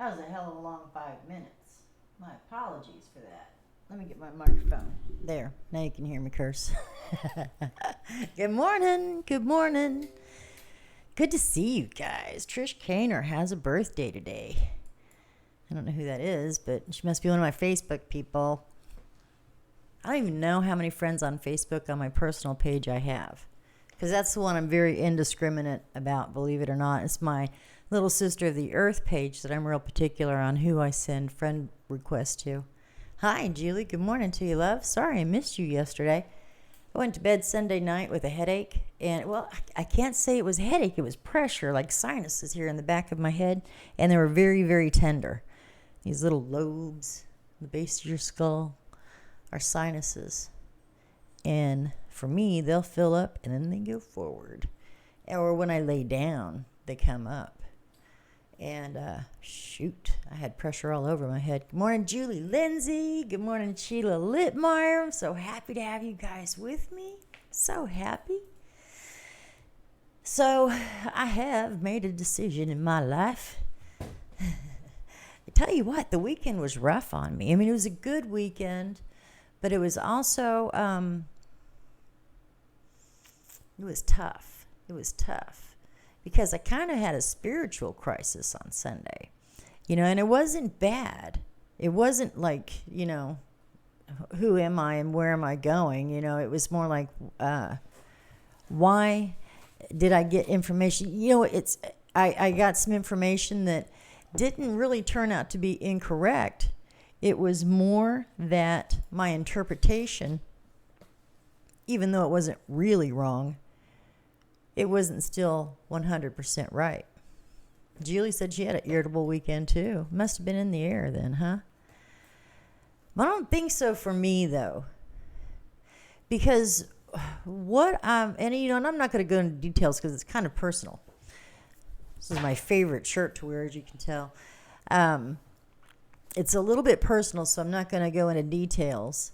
That was a hell of a long 5 minutes. My apologies for that. Let me get my microphone. There. Now you can hear me curse. Good morning. Good morning. Good to see you guys. Trish Kaner has a birthday today. I don't know who that is, but she must be one of my Facebook people. I don't even know how many friends on Facebook on my personal page I have, because that's the one I'm very indiscriminate about, believe it or not. It's my Little Sister of the Earth page that I'm real particular on who I send friend requests to. Hi, Julie. Good morning to you, love. Sorry I missed you yesterday. I went to bed Sunday night with a headache, and, well, I can't say it was a headache. It was pressure, like sinuses here in the back of my head, and they were very, very tender. These little lobes, the base of your skull, are sinuses. And for me, they'll fill up, and then they go forward. Or when I lay down, they come up. And, shoot, I had pressure all over my head. Good morning, Julie Lindsay. Good morning, Sheila Littmeyer. I'm so happy to have you guys with me. So happy. So, I have made a decision in my life. I tell you what, the weekend was rough on me. I mean, it was a good weekend, but it was also, it was tough. It was tough. Because I kind of had a spiritual crisis on Sunday, and it wasn't bad. It wasn't like, who am I and where am I going? It was more like, why did I get information? I got some information that didn't really turn out to be incorrect. It was more that my interpretation, even though it wasn't really wrong, it wasn't still 100% right. Julie said she had an irritable weekend too. Must have been in the air then, huh? But I don't think so for me, though. Because and I'm not going to go into details because it's kind of personal. This is my favorite shirt to wear, as you can tell. It's a little bit personal, so I'm not going to go into details.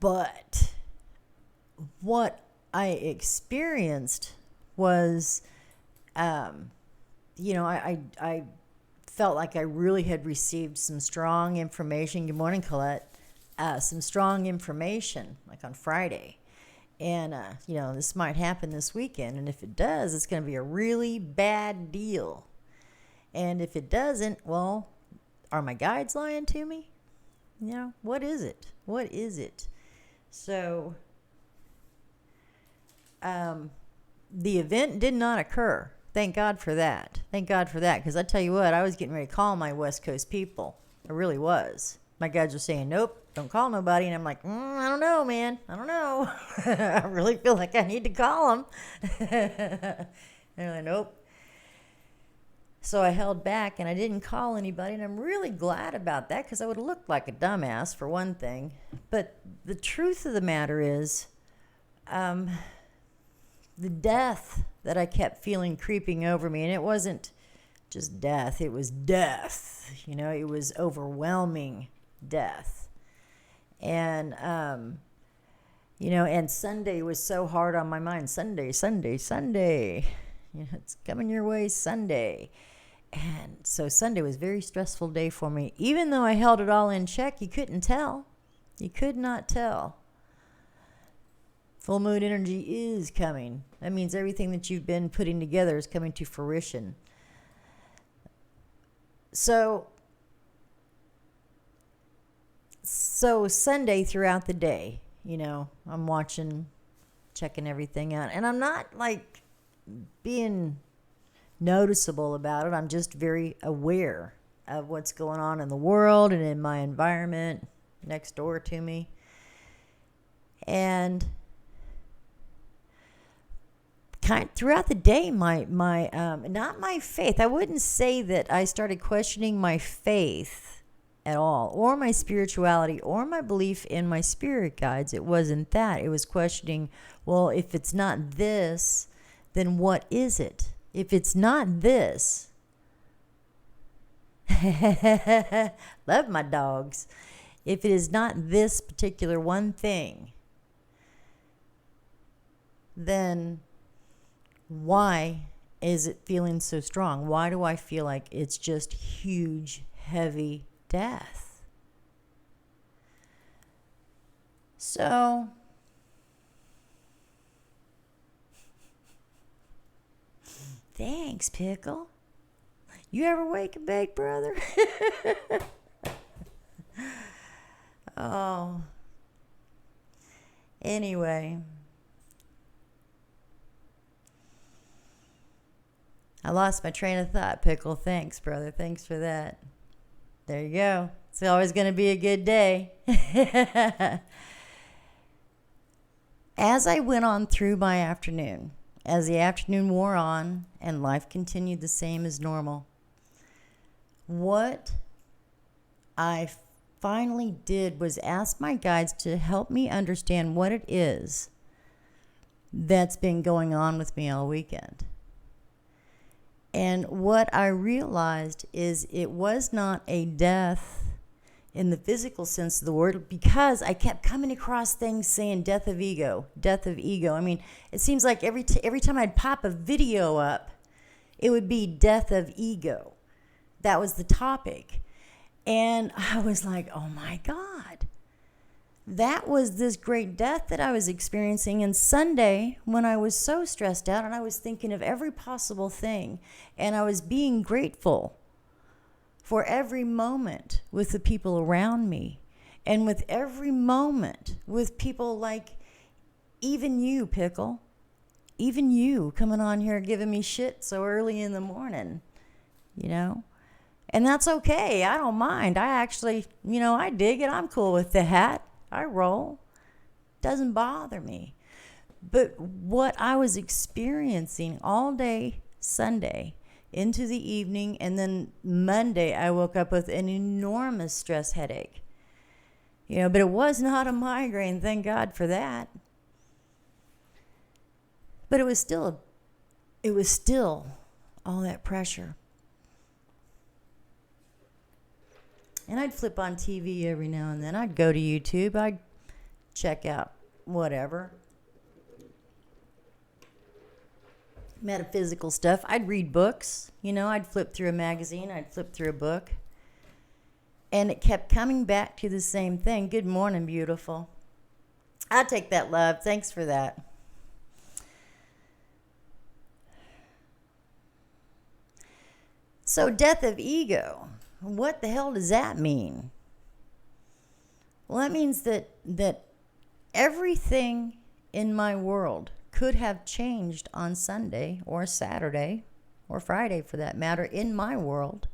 But what I experienced was, I felt like I really had received some strong information. Good morning, Colette. Some strong information, like on Friday. And, this might happen this weekend. And if it does, it's going to be a really bad deal. And if it doesn't, well, are my guides lying to me? What is it? What is it? So, the event did not occur. Thank God for that. Thank God for that. Because I tell you what, I was getting ready to call my West Coast people. I really was. My guides were saying, nope, don't call nobody. And I'm like, I don't know, man. I don't know. I really feel like I need to call them. And they're like, nope. So I held back and I didn't call anybody. And I'm really glad about that because I would have looked like a dumbass for one thing. But the truth of the matter is, the death that I kept feeling creeping over me, and it wasn't just death, it was death. It was overwhelming death. And, and Sunday was so hard on my mind. Sunday. It's coming your way Sunday. And so Sunday was a very stressful day for me. Even though I held it all in check, you couldn't tell. You could not tell. Full moon energy is coming. That means everything that you've been putting together is coming to fruition. So Sunday throughout the day, I'm watching, checking everything out. And I'm not like being noticeable about it. I'm just very aware of what's going on in the world and in my environment next door to me. And throughout the day, my not my faith. I wouldn't say that I started questioning my faith at all, or my spirituality, or my belief in my spirit guides. It wasn't that. It was questioning, well, if it's not this, then what is it? If it's not this, love my dogs. If it is not this particular one thing, then why is it feeling so strong? Why do I feel like it's just huge, heavy death? So, thanks, Pickle. You ever wake and bake, brother? Oh. Anyway. I lost my train of thought, Pickle. Thanks, brother. Thanks for that. There you go. It's always going to be a good day. As I went on through my afternoon, as the afternoon wore on and life continued the same as normal, what I finally did was ask my guides to help me understand what it is that's been going on with me all weekend. And what I realized is it was not a death in the physical sense of the word, because I kept coming across things saying death of ego, death of ego. I mean, it seems like every time I'd pop a video up, it would be death of ego. That was the topic. And I was like, oh my God. That was this great death that I was experiencing. And Sunday, when I was so stressed out and I was thinking of every possible thing, and I was being grateful for every moment with the people around me, and with every moment with people like even you, Pickle, even you coming on here giving me shit so early in the morning, you know? And that's okay. I don't mind. I actually, I dig it. I'm cool with the hat. I roll. Doesn't bother me. But what I was experiencing all day Sunday into the evening, and then Monday I woke up with an enormous stress headache. But it was not a migraine, thank God for that. But it was still all that pressure. And I'd flip on TV every now and then. I'd go to YouTube. I'd check out whatever. Metaphysical stuff. I'd read books. I'd flip through a magazine. I'd flip through a book. And it kept coming back to the same thing. Good morning, beautiful. I'll take that, love. Thanks for that. So, death of ego. What the hell does that mean? Well, that means that everything in my world could have changed on Sunday or Saturday or Friday, for that matter, in my world,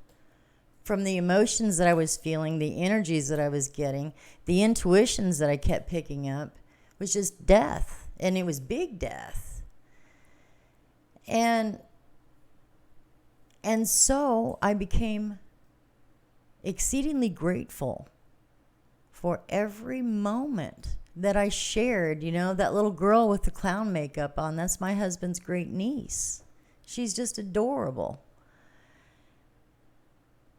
from the emotions that I was feeling, the energies that I was getting, the intuitions that I kept picking up, was just death. And it was big death. And so I became exceedingly grateful for every moment that I shared. That little girl with the clown makeup on, that's my husband's great niece. She's just adorable.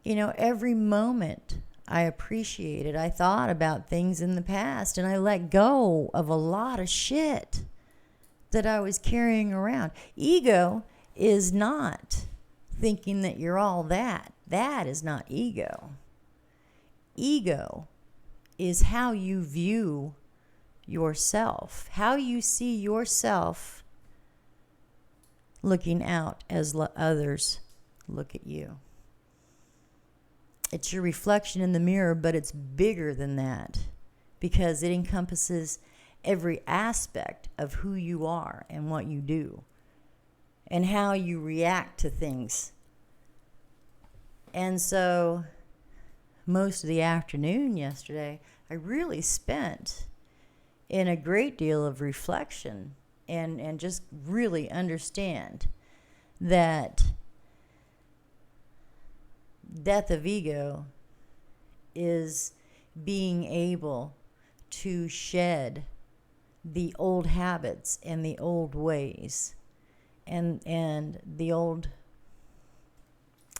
Every moment I appreciated. I thought about things in the past, and I let go of a lot of shit that I was carrying around. Ego is not thinking that you're all that. That is not ego. Ego is how you view yourself, how you see yourself looking out as others look at you. It's your reflection in the mirror, but it's bigger than that, because it encompasses every aspect of who you are and what you do and how you react to things. And so most of the afternoon yesterday, I really spent in a great deal of reflection and just really understand that death of ego is being able to shed the old habits and the old ways and the old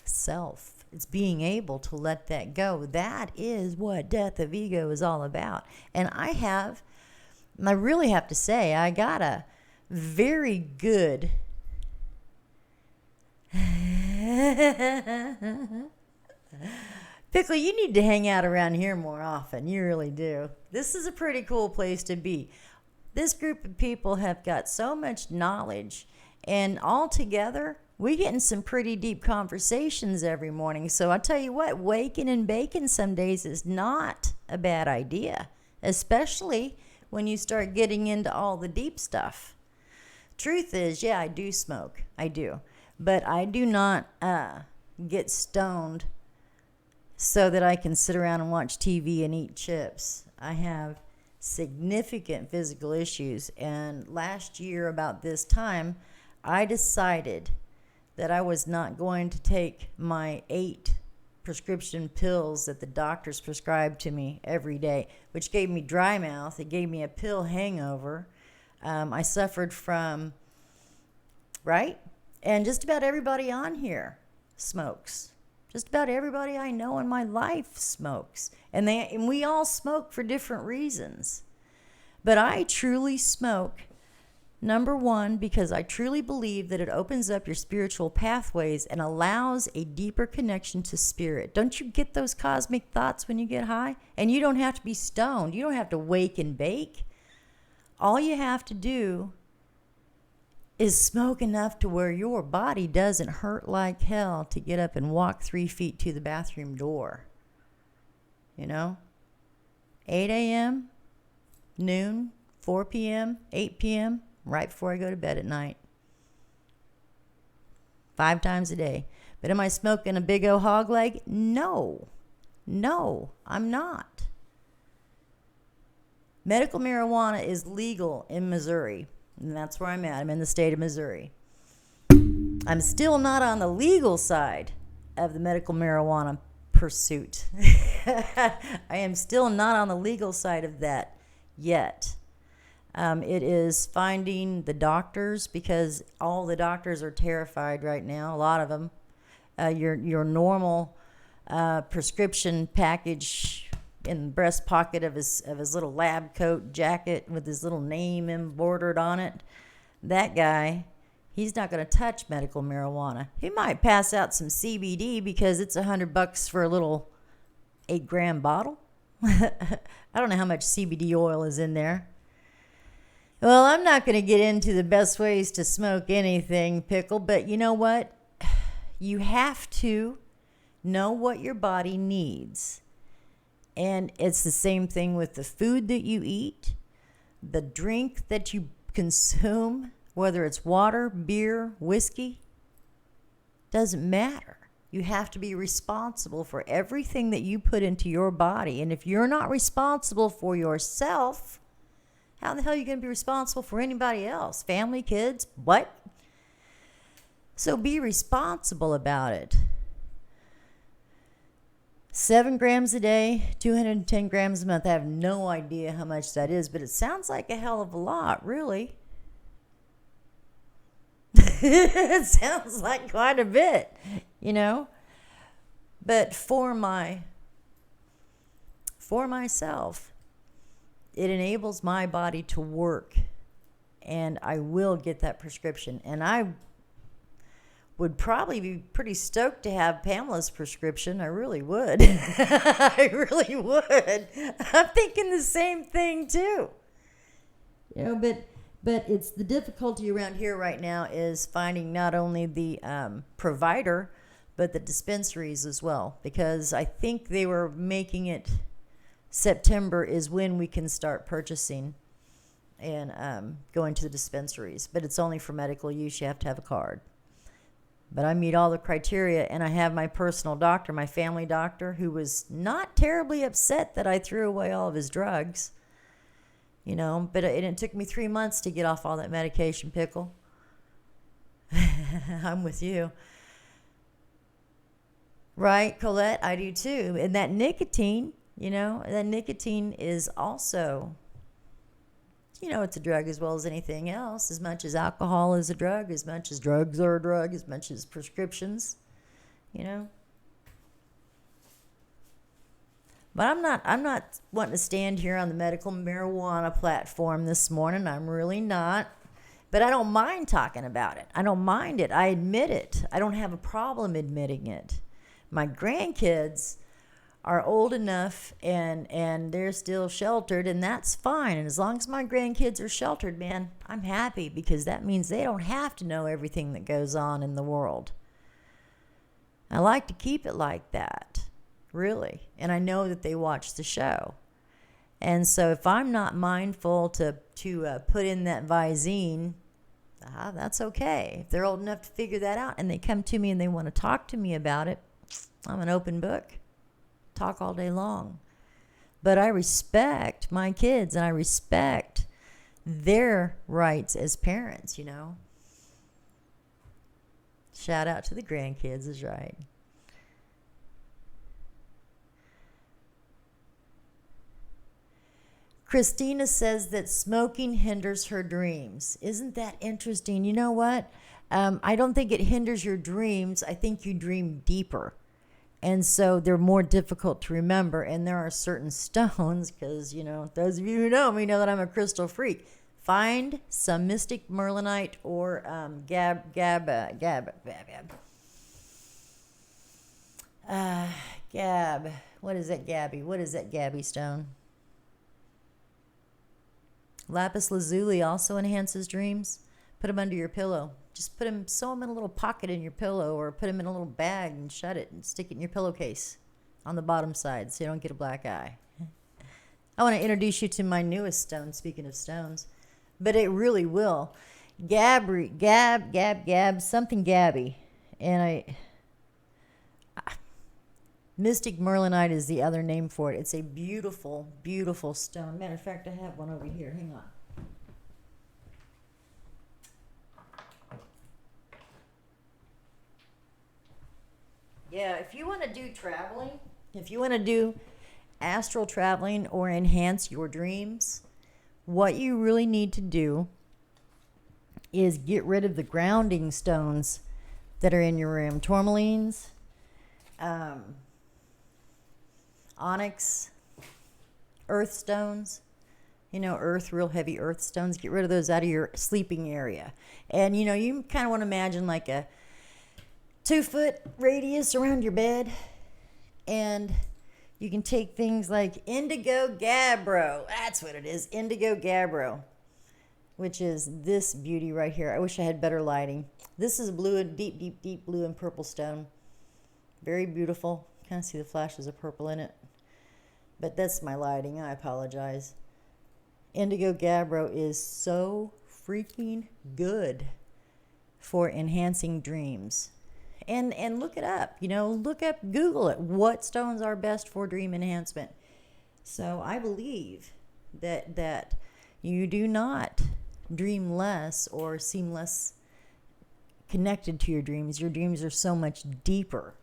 self. It's being able to let that go. That is what death of ego is all about. And I really have to say, I got a very good Pickle, you need to hang out around here more often. You really do. This is a pretty cool place to be. This group of people have got so much knowledge, and all together, we get in some pretty deep conversations every morning. So I tell you what, waking and baking some days is not a bad idea, especially when you start getting into all the deep stuff. Truth is, yeah, I do smoke. I do. But I do not get stoned so that I can sit around and watch TV and eat chips. I have significant physical issues. And last year, about this time, I decided that I was not going to take my 8 prescription pills that the doctors prescribed to me every day, which gave me dry mouth. It gave me a pill hangover. I suffered from, right? And just about everybody on here smokes. Just about everybody I know in my life smokes. And we all smoke for different reasons. But I truly smoke, number one, because I truly believe that it opens up your spiritual pathways and allows a deeper connection to spirit. Don't you get those cosmic thoughts when you get high? And you don't have to be stoned. You don't have to wake and bake. All you have to do is smoke enough to where your body doesn't hurt like hell to get up and walk 3 feet to the bathroom door. 8 a.m., noon, 4 p.m., 8 p.m., right before I go to bed at night. 5 times a day. But am I smoking a big old hog leg? No, I'm not. Medical marijuana is legal in Missouri, and that's where I'm at. I'm in the state of Missouri. I'm still not on the legal side of the medical marijuana pursuit. I am still not on the legal side of that yet. It is finding the doctors, because all the doctors are terrified right now. A lot of them. Your normal prescription package in the breast pocket of his little lab coat jacket with his little name embroidered on it. That guy, he's not going to touch medical marijuana. He might pass out some CBD because it's $100 for a little 8-gram bottle. I don't know how much CBD oil is in there. Well, I'm not going to get into the best ways to smoke anything, Pickle, but you know what? You have to know what your body needs. And it's the same thing with the food that you eat, the drink that you consume, whether it's water, beer, whiskey, doesn't matter. You have to be responsible for everything that you put into your body. And if you're not responsible for yourself, how the hell are you going to be responsible for anybody else? Family, kids, what? So be responsible about it. 7 grams a day, 210 grams a month. I have no idea how much that is, but it sounds like a hell of a lot, really. It sounds like quite a bit, But for myself, it enables my body to work, and I will get that prescription. And I would probably be pretty stoked to have Pamela's prescription. I really would. I really would. I'm thinking the same thing too. But it's the difficulty around here right now is finding not only the provider, but the dispensaries as well. Because I think they were making it September is when we can start purchasing and going to the dispensaries. But it's only for medical use. You have to have a card. But I meet all the criteria, and I have my personal doctor, my family doctor, who was not terribly upset that I threw away all of his drugs. But it took me 3 months to get off all that medication, Pickle. I'm with you. Right, Colette? I do too. And that nicotine, that nicotine is also, it's a drug as well as anything else. As much as alcohol is a drug, as much as drugs are a drug, as much as prescriptions, But I'm not wanting to stand here on the medical marijuana platform this morning. I'm really not. But I don't mind talking about it. I don't mind it. I admit it. I don't have a problem admitting it. My grandkids are old enough and they're still sheltered, and that's fine. And as long as my grandkids are sheltered, man, I'm happy, because that means they don't have to know everything that goes on in the world. I like to keep it like that, really. And I know that they watch the show. And so if I'm not mindful to put in that Visine, that's okay. If they're old enough to figure that out and they come to me and they want to talk to me about it, I'm an open book. Talk all day long. But I respect my kids, and I respect their rights as parents, you know. Shout out to the grandkids is right. Christina says that smoking hinders her dreams. Isn't that interesting? You know what? I don't think it hinders your dreams. I think you dream deeper. And so they're more difficult to remember. And there are certain stones, because, you know, those of you who know me know that I'm a crystal freak. Find some mystic merlinite or gab. What is that, Gabby? What is that Gabby stone? Lapis lazuli also enhances dreams. Put them under your pillow. Just sew them in a little pocket in your pillow, or put them in a little bag and shut it and stick it in your pillowcase on the bottom side so you don't get a black eye. I want to introduce you to my newest stone, speaking of stones. But it really will. Something Gabby. And Mystic Merlinite is the other name for it. It's a beautiful, beautiful stone. Matter of fact, I have one over here. Hang on. Yeah, if you want to do traveling, if you want to do astral traveling or enhance your dreams, what you really need to do is get rid of the grounding stones that are in your room. Tourmalines, onyx, earth stones, you know, real heavy earth stones. Get rid of those out of your sleeping area. And, you know, you kind of want to imagine like a 2-foot radius around your bed. And you can take things like indigo gabbro. That's what it is, indigo gabbro, which is this beauty right here. I wish I had better lighting. This is blue and deep blue and purple stone. Very beautiful. Kind of see the flashes of purple in it. But that's my lighting. I apologize. Indigo gabbro is so freaking good for enhancing dreams. And look it up, you know, Google it. What stones are best for dream enhancement? So I believe that you do not dream less or seem less connected to your dreams. Your dreams are so much deeper.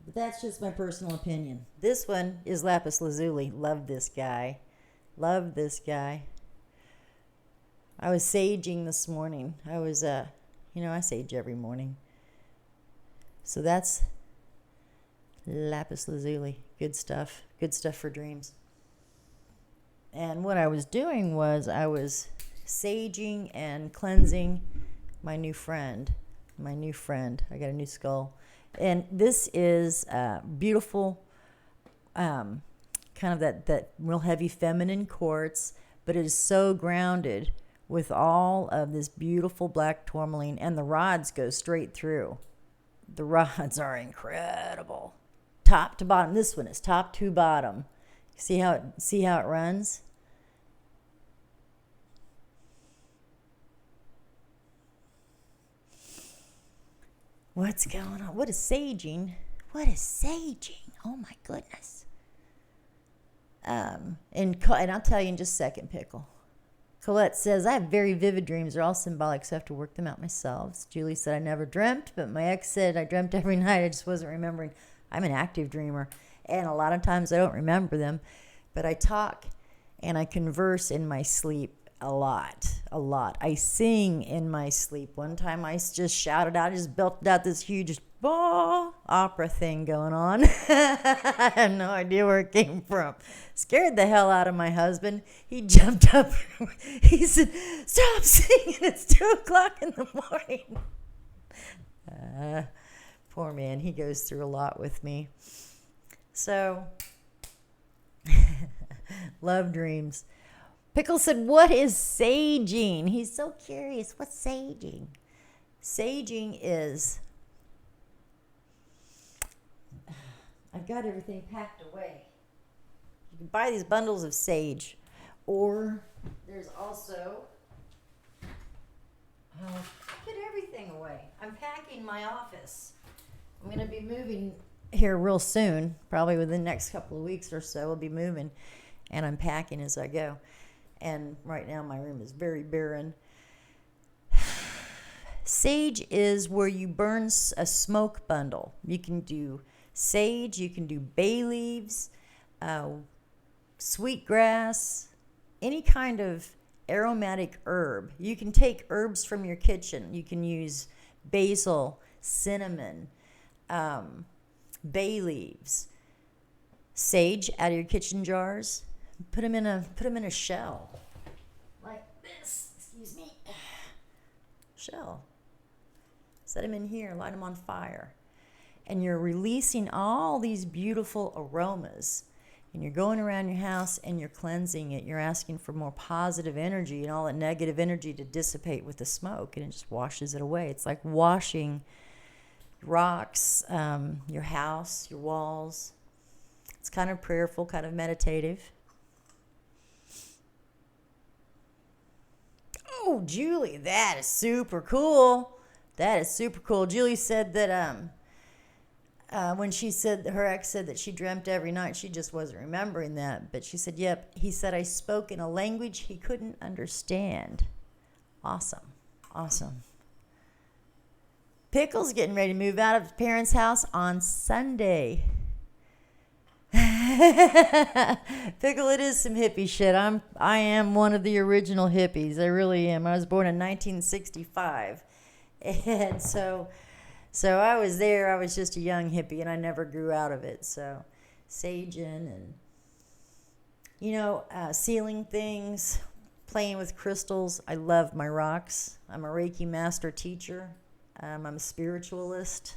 But that's just my personal opinion. This one is lapis lazuli. Love this guy. Love this guy. I was saging this morning. I sage every morning. So that's lapis lazuli. Good stuff. Good stuff for dreams. And what I was doing was I was saging and cleansing my new friend. I got a new skull. And this is beautiful, kind of that real heavy feminine quartz, but it is so grounded with all of this beautiful black tourmaline, and the rods go straight through. The rods are incredible, top to bottom. This one is top to bottom. See how it runs? What's going on? What is saging? Oh my goodness. And I'll tell you in just a second, Pickle. Colette says, I have very vivid dreams. They're all symbolic, so I have to work them out myself. Julie said, I never dreamt, but my ex said I dreamt every night. I just wasn't remembering. I'm an active dreamer, and a lot of times I don't remember them, but I talk and I converse in my sleep a lot. I sing in my sleep. One time I just shouted out, I just belted out this huge ball opera thing going on. I have no idea where it came from. Scared the hell out of my husband. He jumped up. He said, "Stop singing. It's 2:00 in the morning." Poor man. He goes through a lot with me. So, love dreams. Pickle said, "What is saging?" He's so curious. What's saging? Saging is... I've got everything packed away. You can buy these bundles of sage. Or there's also... put everything away. I'm packing my office. I'm going to be moving here real soon. Probably within the next couple of weeks or so, I'll be moving. And I'm packing as I go. And right now my room is very barren. Sage is where you burn a smoke bundle. You can do sage, you can do bay leaves, sweetgrass, any kind of aromatic herb. You can take herbs from your kitchen. You can use basil, cinnamon, bay leaves, sage out of your kitchen jars. Put them in a shell like this. Excuse me. Shell. Set them in here. Light them on fire. And you're releasing all these beautiful aromas. And you're going around your house and you're cleansing it. You're asking for more positive energy and all that negative energy to dissipate with the smoke. And it just washes it away. It's like washing rocks, your house, your walls. It's kind of prayerful, kind of meditative. Oh, Julie, that is super cool. That is super cool. Julie said that when she said her ex said that she dreamt every night, she just wasn't remembering that. But she said, yep, he said I spoke in a language he couldn't understand. Awesome. Awesome. Pickle's getting ready to move out of his parents' house on Sunday. Pickle, it is some hippie shit. I am one of the original hippies. I really am. I was born in 1965. And so I was there. I was just a young hippie, and I never grew out of it. So, saging and, sealing things, playing with crystals. I love my rocks. I'm a Reiki master teacher. I'm a spiritualist.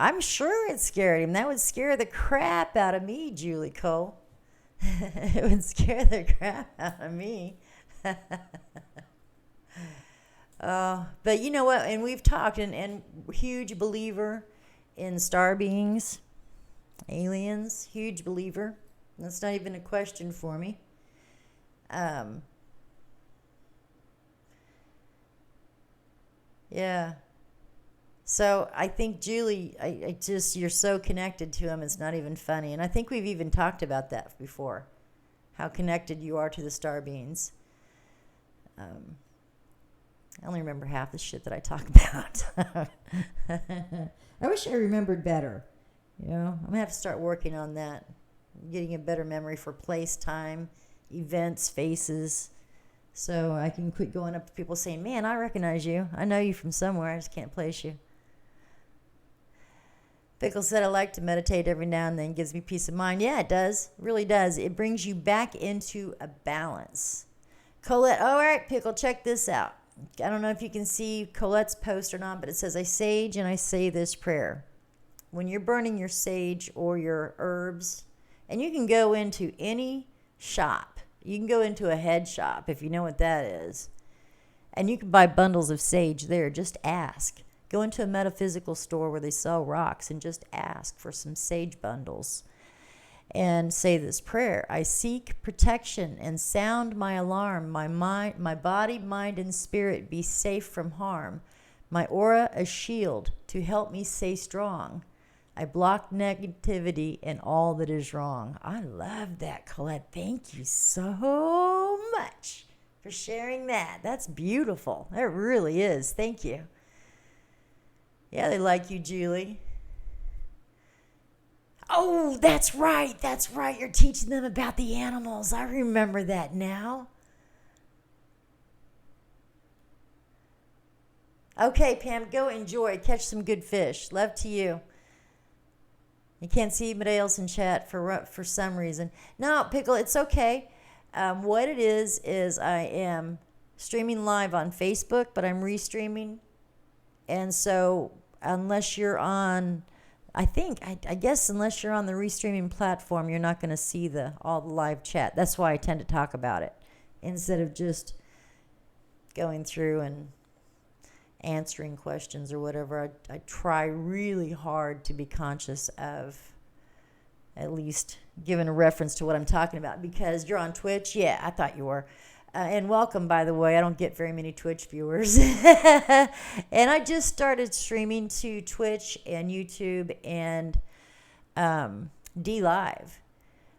I'm sure it scared him. That would scare the crap out of me, Julie Cole. It would scare the crap out of me. But you know what? And we've talked, and huge believer in star beings, aliens, huge believer. That's not even a question for me. Yeah. So I think, Julie, you're so connected to him, it's not even funny. And I think we've even talked about that before, how connected you are to the star beings. I only remember half the shit that I talk about. I wish I remembered better. I'm going to have to start working on that, getting a better memory for place, time, events, faces, so I can quit going up to people saying, man, I recognize you. I know you from somewhere. I just can't place you. Pickle said, I like to meditate every now and then. It gives me peace of mind. Yeah, it does. It really does. It brings you back into a balance. Colette, all right, Pickle, check this out. I don't know if you can see Colette's post or not, but it says, I sage and I say this prayer. When you're burning your sage or your herbs, and you can go into any shop. You can go into a head shop, if you know what that is. And you can buy bundles of sage there. Just ask. Go into a metaphysical store where they sell rocks and just ask for some sage bundles. And say this prayer. I seek protection and sound my alarm. My body, mind, and spirit be safe from harm. My aura a shield to help me stay strong. I block negativity and all that is wrong. I love that, Colette. Thank you so much for sharing that. That's beautiful. It really is. Thank you. Yeah, they like you, Julie. Oh, that's right. That's right. You're teaching them about the animals. I remember that now. Okay, Pam, go enjoy. Catch some good fish. Love to you. You can't see Medeos in chat for some reason. No, Pickle, it's okay. What it is I am streaming live on Facebook, but I'm restreaming. And so unless you're on, I guess unless you're on the restreaming platform, you're not going to see all the live chat. That's why I tend to talk about it instead of just going through and answering questions or whatever. I try really hard to be conscious of at least giving a reference to what I'm talking about, because you're on Twitch. Yeah, I thought you were. And welcome, by the way. I don't get very many Twitch viewers. And I just started streaming to Twitch and YouTube and D Live.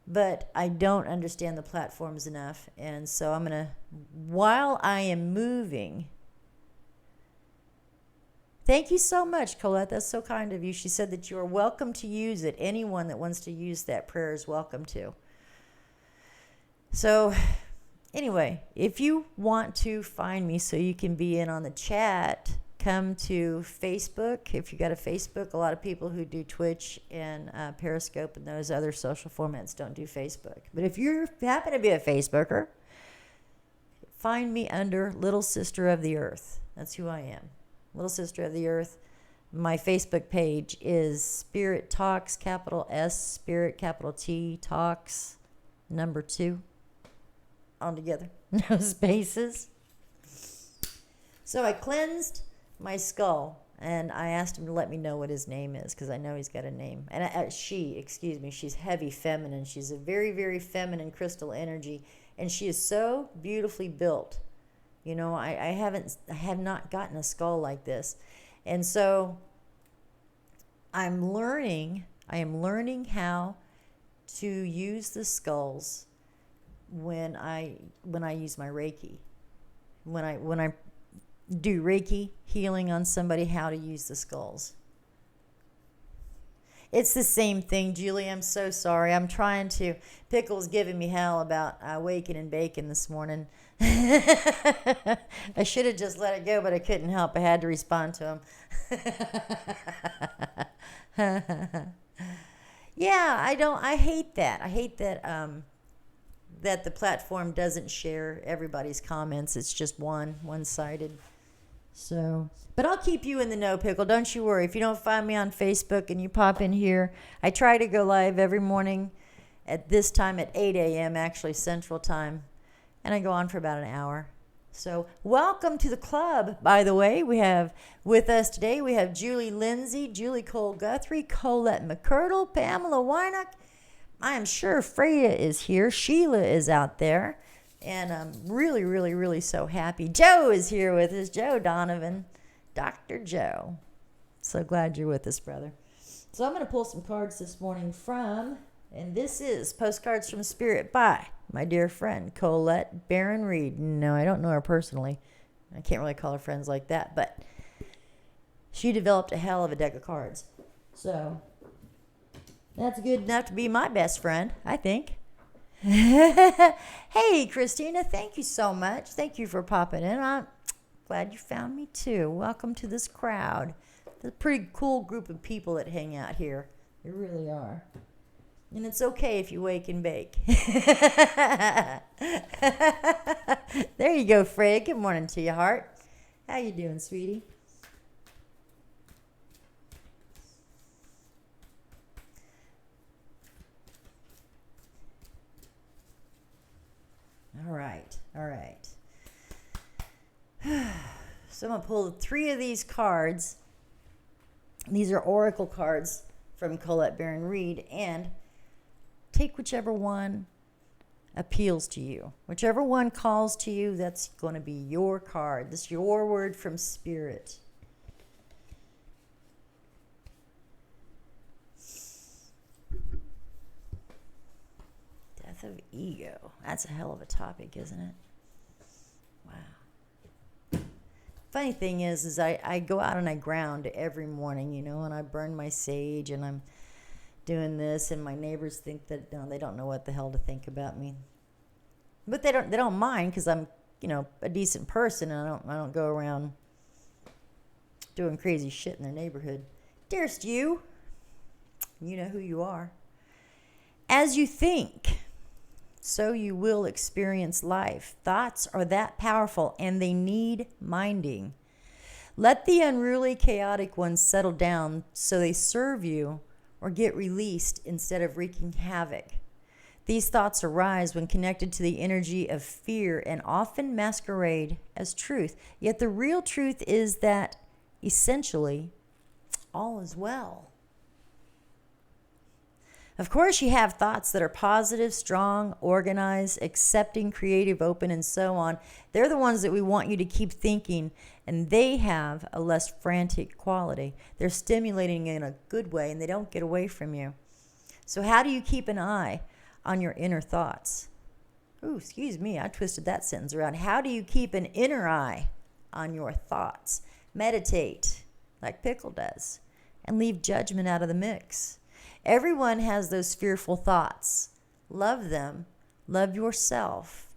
But I don't understand the platforms enough. And so I'm going to, while I am moving. Thank you so much, Colette. That's so kind of you. She said that you are welcome to use it. Anyone that wants to use that prayer is welcome to. So anyway, if you want to find me so you can be in on the chat, come to Facebook. If you got a Facebook, a lot of people who do Twitch and Periscope and those other social formats don't do Facebook. But if you happen to be a Facebooker, find me under Little Sister of the Earth. That's who I am. Little Sister of the Earth. My Facebook page is Spirit Talks, capital S, Spirit, capital T, Talks, number 2, all together, no spaces. So I cleansed my skull, and I asked him to let me know what his name is, because I know he's got a name. And she's heavy feminine. She's a very, very feminine crystal energy, and she is so beautifully built. You know, I have not gotten a skull like this. And so I am learning how to use the skulls when I use my Reiki. When I do Reiki healing on somebody, how to use the skulls. It's the same thing, Julie. I'm so sorry. I'm trying to. Pickle's giving me hell about waking and baking this morning. I should have just let it go, but I couldn't help. I had to respond to him. Yeah, I hate that. I hate that that the platform doesn't share everybody's comments. It's just one-sided. So, but I'll keep you in the know, Pickle. Don't you worry. If you don't find me on Facebook and you pop in here, I try to go live every morning at this time at 8 a.m., actually, Central Time. And I go on for about an hour. So welcome to the club, by the way. We have with us today, we have Julie Lindsay, Julie Cole Guthrie, Colette McCurdle, Pamela Wynock. I am sure Freya is here. Sheila is out there. And I'm really, really, really so happy. Joe is here with us. Joe Donovan. Dr. Joe. So glad you're with us, brother. So I'm going to pull some cards this morning from, and this is Postcards from Spirit by my dear friend, Colette Barron Reed. No, I don't know her personally. I can't really call her friends like that, but she developed a hell of a deck of cards. So that's good enough to be my best friend, I think. Hey, Christina, thank you so much. Thank you for popping in. I'm glad you found me, too. Welcome to this crowd. It's a pretty cool group of people that hang out here. They really are. And it's okay if you wake and bake. There you go, Fred. Good morning to you, heart. How you doing, sweetie? All right. So I'm going to pull 3 of these cards. These are oracle cards from Colette Barron Reed, and take whichever one appeals to you. Whichever one calls to you, that's going to be your card. This is your word from Spirit. Death of ego. That's a hell of a topic, isn't it? Wow. Funny thing is I go out and I ground every morning, you know, and I burn my sage and I'm doing this, and my neighbors think that they don't know what the hell to think about me, but they don't mind because I'm, you know, a decent person, and I don't go around doing crazy shit in their neighborhood. Dearest you, you know who you are. As you think, so you will experience life. Thoughts are that powerful, and they need minding. Let the unruly, chaotic ones settle down so they serve you or get released instead of wreaking havoc. These thoughts arise when connected to the energy of fear and often masquerade as truth. Yet the real truth is that, essentially, all is well. Of course, you have thoughts that are positive, strong, organized, accepting, creative, open, and so on. They're the ones that we want you to keep thinking, and they have a less frantic quality. They're stimulating in a good way, and they don't get away from you. So how do you keep an eye on your inner thoughts? Ooh, excuse me, I twisted that sentence around. How do you keep an inner eye on your thoughts? Meditate, like Pickle does, and leave judgment out of the mix. Everyone has those fearful thoughts. Love them, love yourself,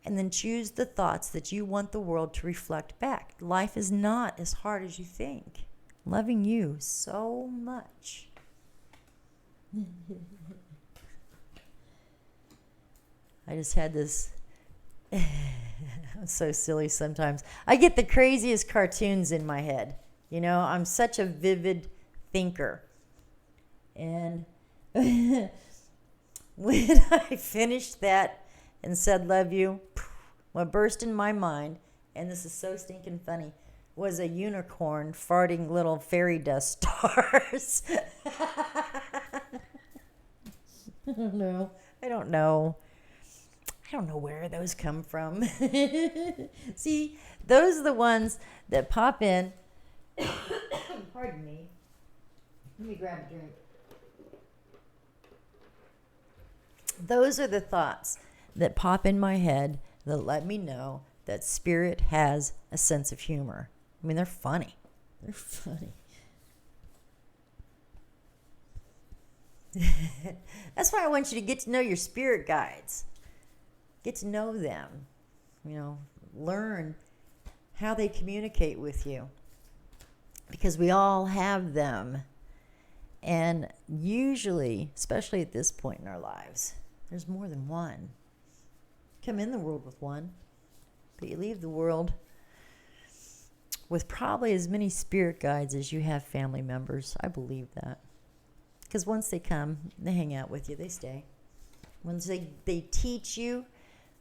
and then choose the thoughts that you want the world to reflect back. Life is not as hard as you think. Loving you so much. I just had this. I'm so silly sometimes. I get the craziest cartoons in my head. You know, I'm such a vivid thinker. And when I finished that and said, love you, what burst in my mind, and this is so stinking funny, was a unicorn farting little fairy dust stars. I don't know. I don't know where those come from. See, those are the ones that pop in. Pardon me. Let me grab a drink. Those are the thoughts that pop in my head that let me know that spirit has a sense of humor. I mean, they're funny. They're funny. That's why I want you to get to know your spirit guides. Get to know them. You know, learn how they communicate with you. Because we all have them. And usually, especially at this point in our lives, there's more than one. Come in the world with one, but you leave the world with probably as many spirit guides as you have family members. I believe that. Because once they come, they hang out with you, they stay. Once they teach you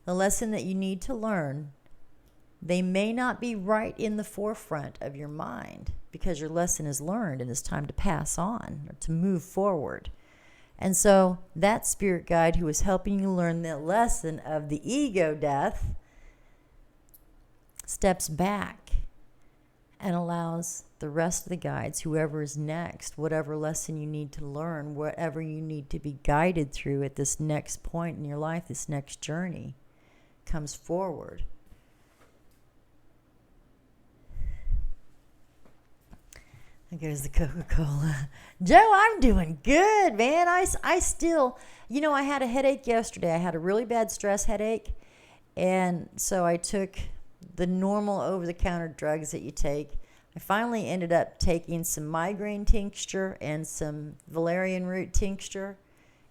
the lesson that you need to learn, they may not be right in the forefront of your mind because your lesson is learned and it's time to pass on or to move forward. And so that spirit guide who is helping you learn the lesson of the ego death steps back and allows the rest of the guides, whoever is next, whatever lesson you need to learn, whatever you need to be guided through at this next point in your life, this next journey, comes forward. There goes the Coca-Cola. Joe, I'm doing good, man. I still, you know, I had a headache yesterday. I had a really bad stress headache. And so I took the normal over-the-counter drugs that you take. I finally ended up taking some migraine tincture and some valerian root tincture.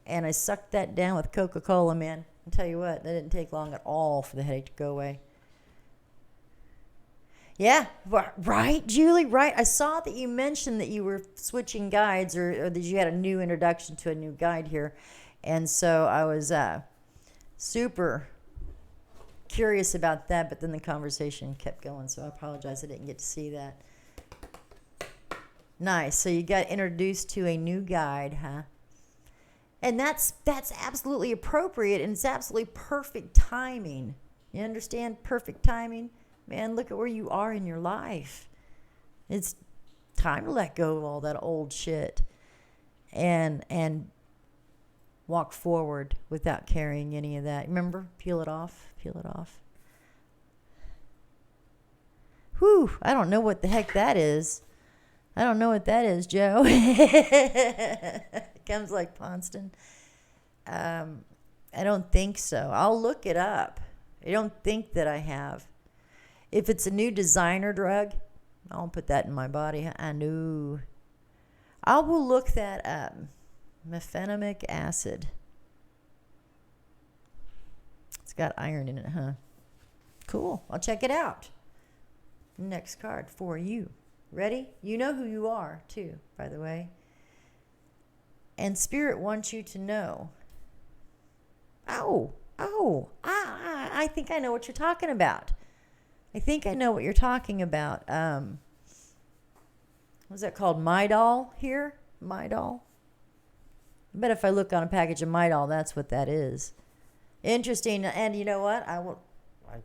And I sucked that down with Coca-Cola, man. I'll tell you what, that didn't take long at all for the headache to go away. Yeah, right, Julie, right. I saw that you mentioned that you were switching guides or that you had a new introduction to a new guide here. And so I was super curious about that, but then the conversation kept going, so I apologize I didn't get to see that. Nice. So you got introduced to a new guide, huh? And that's absolutely appropriate, and it's absolutely perfect timing. You understand? Perfect timing. Man, look at where you are in your life. It's time to let go of all that old shit and walk forward without carrying any of that. Remember? Peel it off. Peel it off. Whew, I don't know what the heck that is. I don't know what that is, Joe. It comes like Ponston. I don't think so. I'll look it up. I don't think that I have. If it's a new designer drug, I won't put that in my body. I know. I will look that up. Mefenamic acid. It's got iron in it, huh? Cool. I'll check it out. Next card for you. Ready? You know who you are, too, by the way. And Spirit wants you to know. I think I know what you're talking about. I think I know what you're talking about. What's that called? Midol here? Midol? I bet if I look on a package of Midol, that's what that is. Interesting. And you know what? I'll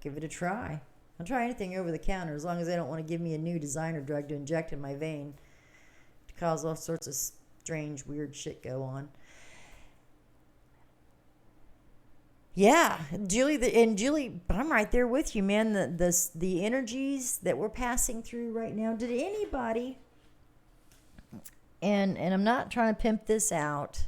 give it a try. I'll try anything over the counter as long as they don't want to give me a new designer drug to inject in my vein to cause all sorts of strange, weird shit go on. Yeah, Julie, I'm right there with you, man. The energies that we're passing through right now. Did anybody? And I'm not trying to pimp this out.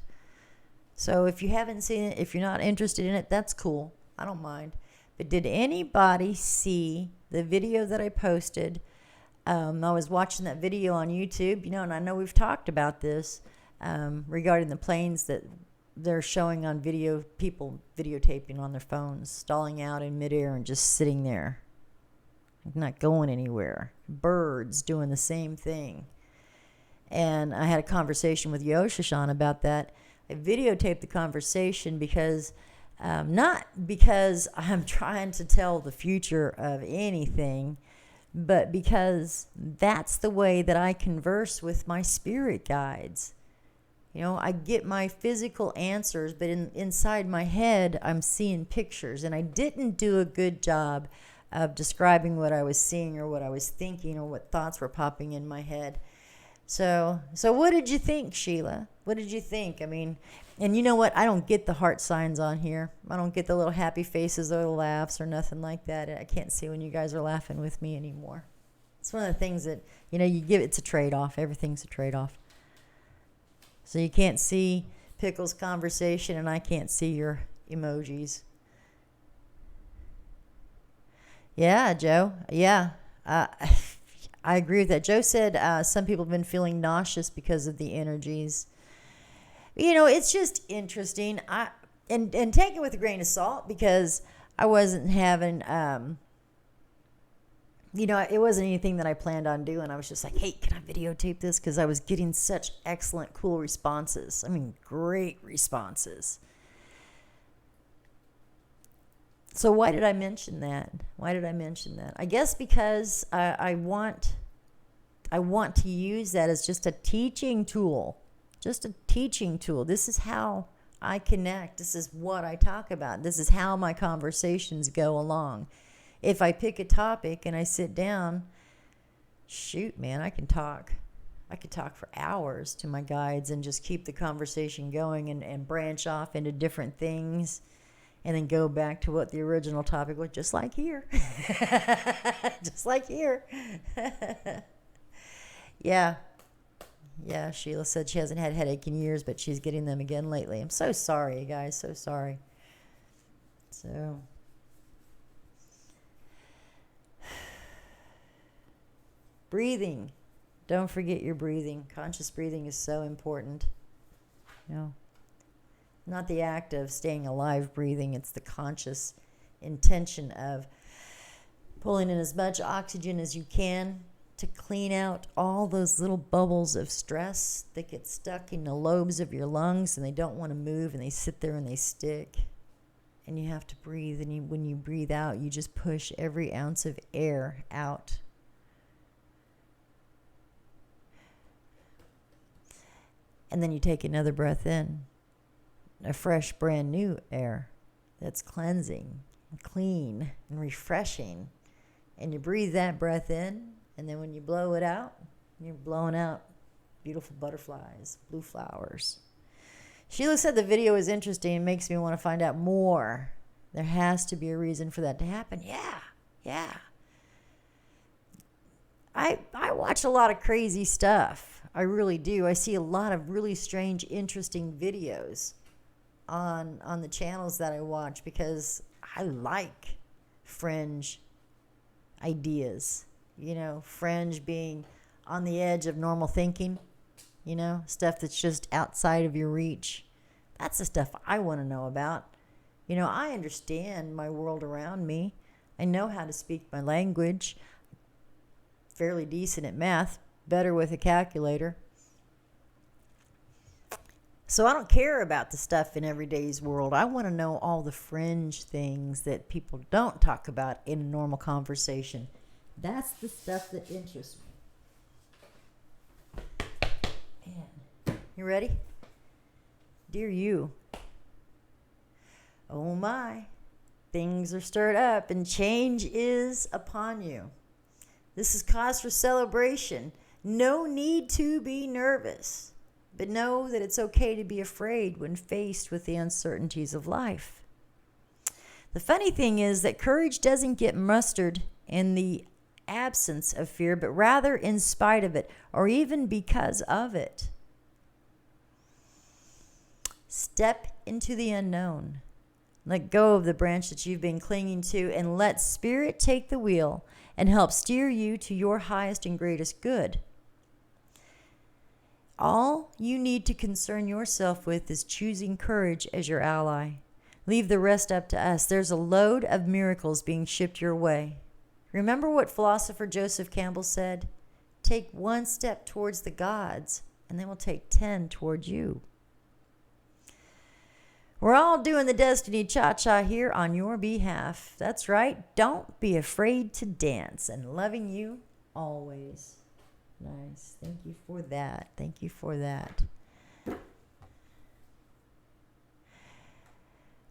So if you haven't seen it, if you're not interested in it, that's cool. I don't mind. But did anybody see the video that I posted? I was watching that video on YouTube, and I know we've talked about this regarding the planes that they're showing on video, people videotaping on their phones, stalling out in midair and just sitting there, not going anywhere. Birds doing the same thing. And I had a conversation with Yoshashan about that. I videotaped the conversation because, not because I'm trying to tell the future of anything, but because that's the way that I converse with my spirit guides. I get my physical answers, but inside my head, I'm seeing pictures. And I didn't do a good job of describing what I was seeing or what I was thinking or what thoughts were popping in my head. So what did you think, Sheila? What did you think? I mean, and you know what? I don't get the heart signs on here. I don't get the little happy faces or the laughs or nothing like that. I can't see when you guys are laughing with me anymore. It's one of the things that, you give. It's a trade-off. Everything's a trade-off. So you can't see Pickle's conversation, and I can't see your emojis. Yeah, Joe. Yeah. I agree with that. Joe said some people have been feeling nauseous because of the energies. It's just interesting. And take it with a grain of salt, because I wasn't having... it wasn't anything that I planned on doing. I was just like, hey, can I videotape this? Because I was getting such excellent, cool responses. I mean, great responses. So why did I mention that? I guess because I want to use that as just a teaching tool. This is how I connect. This is what I talk about. This is how my conversations go along. If I pick a topic and I sit down, shoot, man, I can talk. I could talk for hours to my guides and just keep the conversation going and branch off into different things and then go back to what the original topic was, just like here. Yeah, Sheila said she hasn't had a headache in years, but she's getting them again lately. I'm so sorry, guys, so sorry. So... breathing. Don't forget your breathing. Conscious breathing is so important. Not the act of staying alive breathing. It's the conscious intention of pulling in as much oxygen as you can to clean out all those little bubbles of stress that get stuck in the lobes of your lungs and they don't want to move and they sit there and they stick. And you have to breathe. And when you breathe out, you just push every ounce of air out. And then you take another breath in, a fresh, brand new air that's cleansing, and clean, and refreshing. And you breathe that breath in, and then when you blow it out, you're blowing out beautiful butterflies, blue flowers. Sheila said the video is interesting and makes me want to find out more. There has to be a reason for that to happen. Yeah. I watch a lot of crazy stuff. I really do. I see a lot of really strange, interesting videos on the channels that I watch because I like fringe ideas. fringe being on the edge of normal thinking, stuff that's just outside of your reach. That's the stuff I want to know about. I understand my world around me. I know how to speak my language. Fairly decent at math, better with a calculator. So I don't care about the stuff in everyday's world. I want to know all the fringe things that people don't talk about in a normal conversation. That's the stuff that interests me. Man, you ready? Dear you. Oh my, things are stirred up and change is upon you. This is cause for celebration. No need to be nervous, but know that it's okay to be afraid when faced with the uncertainties of life. The funny thing is that courage doesn't get mustered in the absence of fear, but rather in spite of it, or even because of it. Step into the unknown. Let go of the branch that you've been clinging to and let Spirit take the wheel and help steer you to your highest and greatest good. All you need to concern yourself with is choosing courage as your ally. Leave the rest up to us. There's a load of miracles being shipped your way. Remember what philosopher Joseph Campbell said? Take one step towards the gods, and they will take 10 toward you. We're all doing the Destiny ChaCha here on your behalf. That's right. Don't be afraid to dance, and loving you always. Nice. Thank you for that. Thank you for that.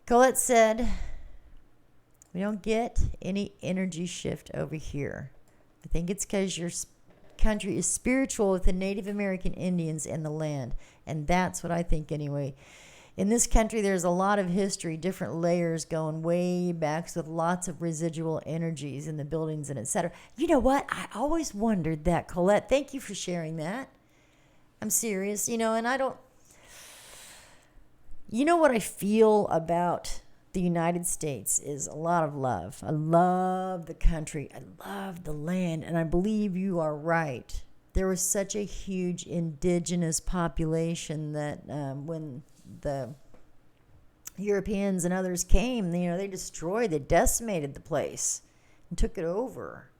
Colette said, we don't get any energy shift over here. I think it's because your country is spiritual with the Native American Indians in the land. And that's what I think anyway. In this country, there's a lot of history, different layers going way back with lots of residual energies in the buildings and etc. You know what? I always wondered that, Colette. Thank you for sharing that. I'm serious, and I don't... what I feel about the United States is a lot of love. I love the country. I love the land. And I believe you are right. There was such a huge indigenous population that when the Europeans and others came, they destroyed, they decimated the place and took it over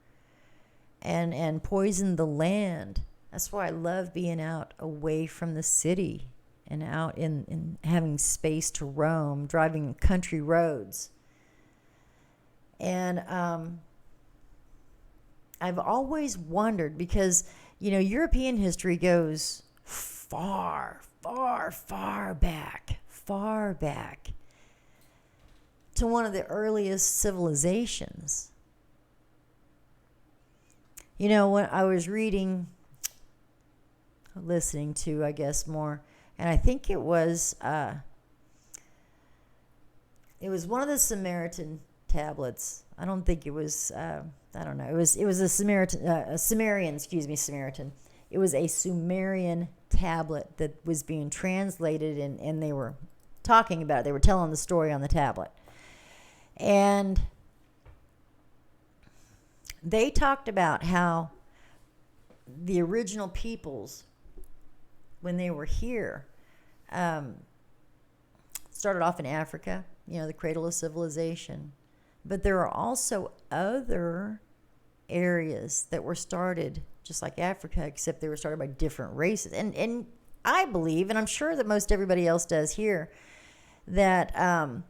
and poisoned the land. That's why I love being out away from the city and out in having space to roam, driving country roads. And I've always wondered because, European history goes far back to one of the earliest civilizations. When I was listening to, I guess, more, and I think it was one of the Samaritan tablets. I don't think it was, I don't know. It was a Sumerian. It was a Sumerian tablet that was being translated, and they were talking about it. They were telling the story on the tablet. And they talked about how the original peoples, when they were here, started off in Africa, the cradle of civilization. But there are also other areas that were started just like Africa, except they were started by different races. And I believe, and I'm sure that most everybody else does here, that oh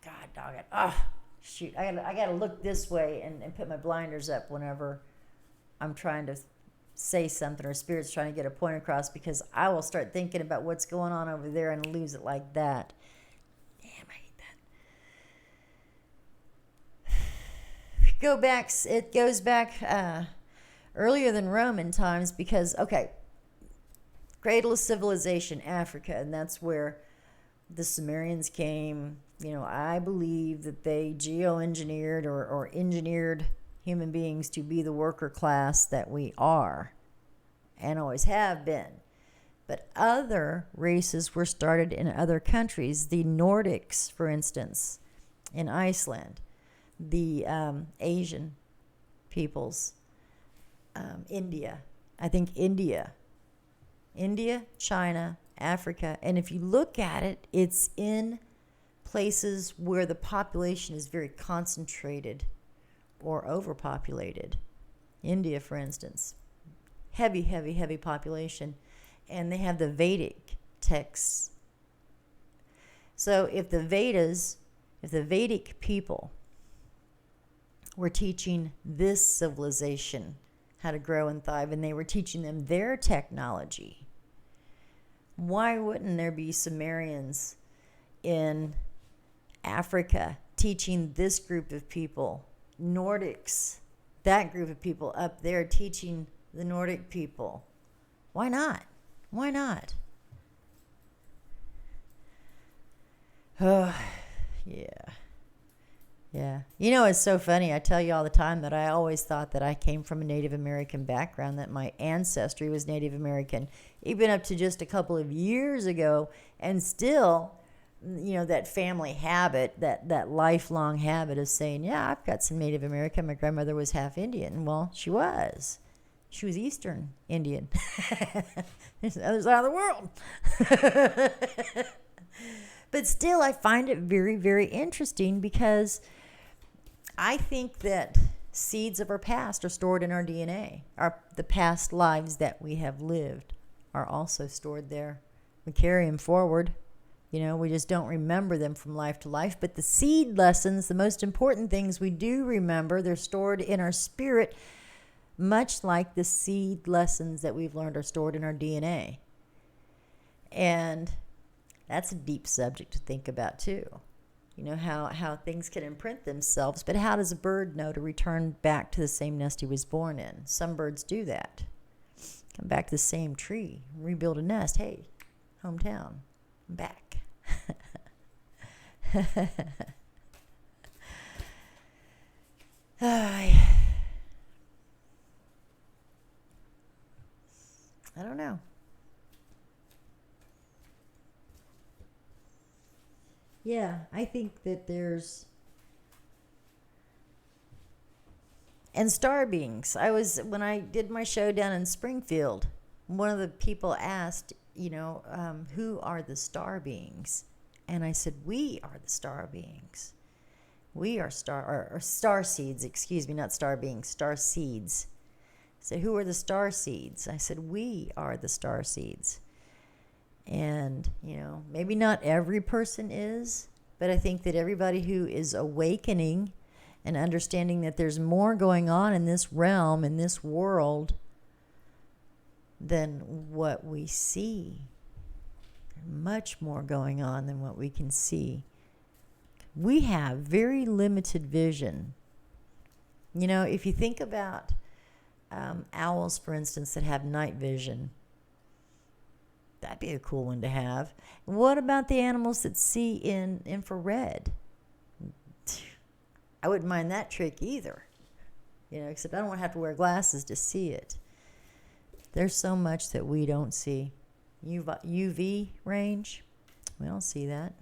God dog it. Shoot. I gotta look this way and put my blinders up whenever I'm trying to say something or Spirit's trying to get a point across, because I will start thinking about what's going on over there and lose it like that. Damn, I hate that. It goes back earlier than Roman times because, cradle of civilization, Africa, and that's where the Sumerians came. I believe that they geoengineered or engineered human beings to be the worker class that we are and always have been. But other races were started in other countries. The Nordics, for instance, in Iceland. the Asian peoples, India. I think India, China, Africa. And if you look at it, it's in places where the population is very concentrated or overpopulated. India, for instance, heavy population. And they have the Vedic texts. So if the Vedic people were teaching this civilization how to grow and thrive, and they were teaching them their technology, why wouldn't there be Sumerians in Africa teaching this group of people, Nordics, that group of people up there teaching the Nordic people? Why not? Why not? Oh, yeah. Yeah. You know, it's so funny. I tell you all the time that I always thought that I came from a Native American background, that my ancestry was Native American, even up to just a couple of years ago. And still, you know, that family habit, that lifelong habit of saying, yeah, I've got some Native American. My grandmother was half Indian. Well, she was. She was Eastern Indian. There's the other side of the world. But still, I find it very, very interesting, because I think that seeds of our past are stored in our DNA. The past lives that we have lived are also stored there. We carry them forward. You know, we just don't remember them from life to life. But the seed lessons, the most important things we do remember, they're stored in our spirit, much like the seed lessons that we've learned are stored in our DNA. And that's a deep subject to think about too. You know, how things can imprint themselves, but how does a bird know to return back to the same nest he was born in? Some birds do that. Come back to the same tree, rebuild a nest. Hey, hometown, I'm back. I don't know. Yeah, I think that there's... And star beings. When I did my show down in Springfield, one of the people asked, you know, who are the star beings? And I said, we are the star beings. We are star seeds, excuse me, not star beings, star seeds. So who are the star seeds? I said, we are the star seeds. And, you know, maybe not every person is, but I think that everybody who is awakening and understanding that there's more going on in this realm, in this world, than what we see. Much more going on than what we can see. We have very limited vision. You know, if you think about owls, for instance, that have night vision, that'd be a cool one to have. What about the animals that see in infrared? I wouldn't mind that trick either. You know, except I don't want to have to wear glasses to see it. There's so much that we don't see. UV range, we don't see that.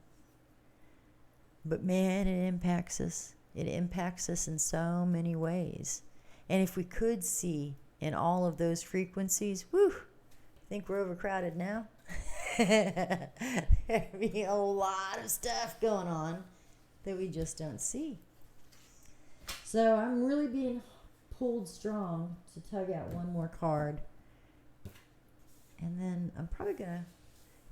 But man, it impacts us. It impacts us in so many ways. And if we could see in all of those frequencies, whew, think we're overcrowded now? There'd be a lot of stuff going on that we just don't see. So I'm really being pulled strong to tug out one more card. And then I'm probably going to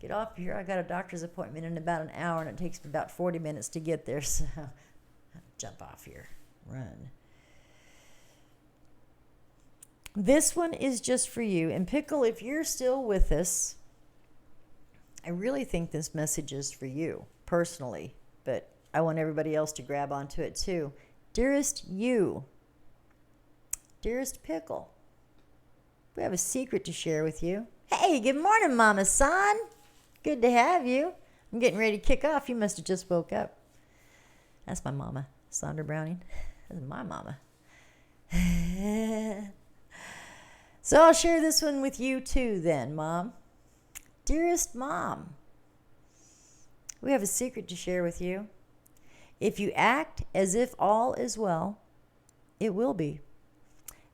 get off here. I got a doctor's appointment in about an hour, and it takes me about 40 minutes to get there. So I'll jump off here. Run. This one is just for you. And Pickle, if you're still with us, I really think this message is for you personally, but I want everybody else to grab onto it too. Dearest you, dearest Pickle, we have a secret to share with you. Hey, good morning, Mama San. Good to have you. I'm getting ready to kick off. You must have just woke up. That's my mama, Sandra Browning. That's my mama. So I'll share this one with you too then, Mom. Dearest Mom, we have a secret to share with you. If you act as if all is well, it will be.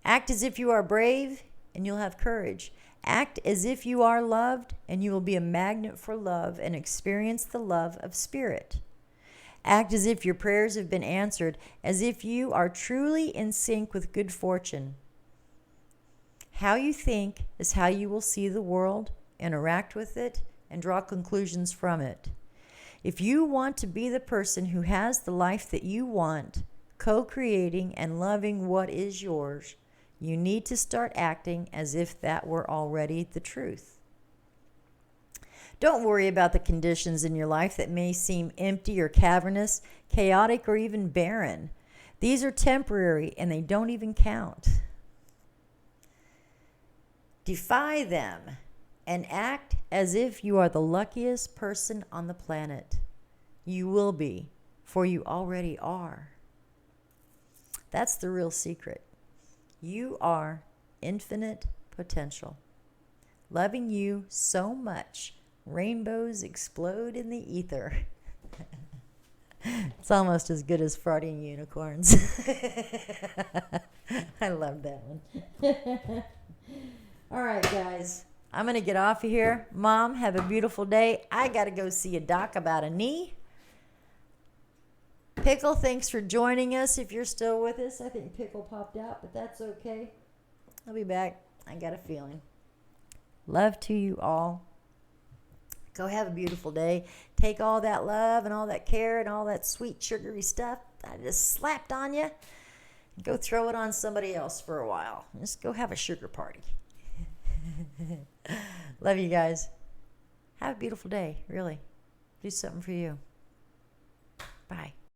Act as if you are brave, and you'll have courage. Act as if you are loved, and you will be a magnet for love and experience the love of spirit. Act as if your prayers have been answered, as if you are truly in sync with good fortune. How you think is how you will see the world, interact with it, and draw conclusions from it. If you want to be the person who has the life that you want, co-creating and loving what is yours, you need to start acting as if that were already the truth. Don't worry about the conditions in your life that may seem empty or cavernous, chaotic, or even barren. These are temporary and they don't even count. Defy them and act as if you are the luckiest person on the planet. You will be, for you already are. That's the real secret. You are infinite potential. Loving you so much, rainbows explode in the ether. It's almost as good as Freudian unicorns. I love that one. All right, guys. I'm going to get off of here. Mom, have a beautiful day. I got to go see a doc about a knee. Pickle, thanks for joining us. If you're still with us, I think Pickle popped out, but that's okay. I'll be back. I got a feeling. Love to you all. Go have a beautiful day. Take all that love and all that care and all that sweet sugary stuff I just slapped on you. Go throw it on somebody else for a while. Just go have a sugar party. Love you guys. Have a beautiful day, really. Do something for you. Bye.